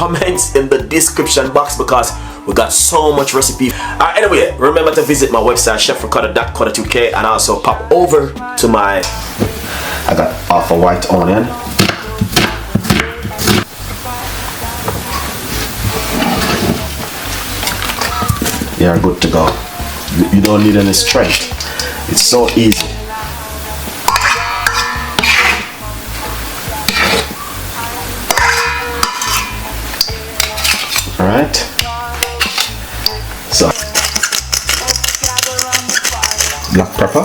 comments in the description box because we got so much recipe. Anyway, remember to visit my website chefricardo.co.uk and also pop over to my, I got half a white onion, you're good to go. You don't need any strength, it's so easy. Alright, so black pepper,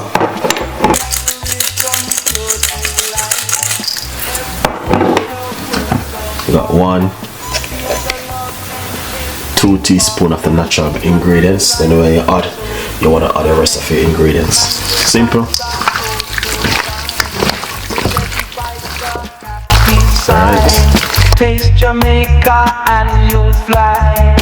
we got 1-2 teaspoons of the natural ingredients. Then when you add, you want to add the rest of your ingredients. Simple. Alright. Taste Jamaica and you'll fly.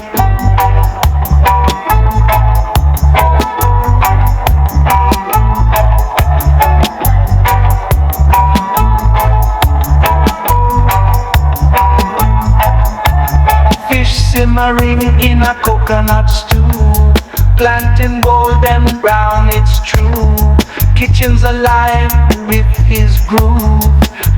Fish simmering in a coconut stew, planting golden brown, it's true. Kitchen's alive with his groove.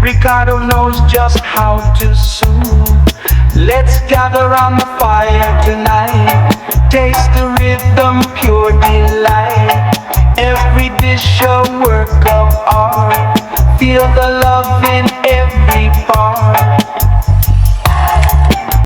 Ricardo knows just how to soothe. Let's gather around the fire tonight. Taste the rhythm, pure delight. Every dish a work of art. Feel the love in every part.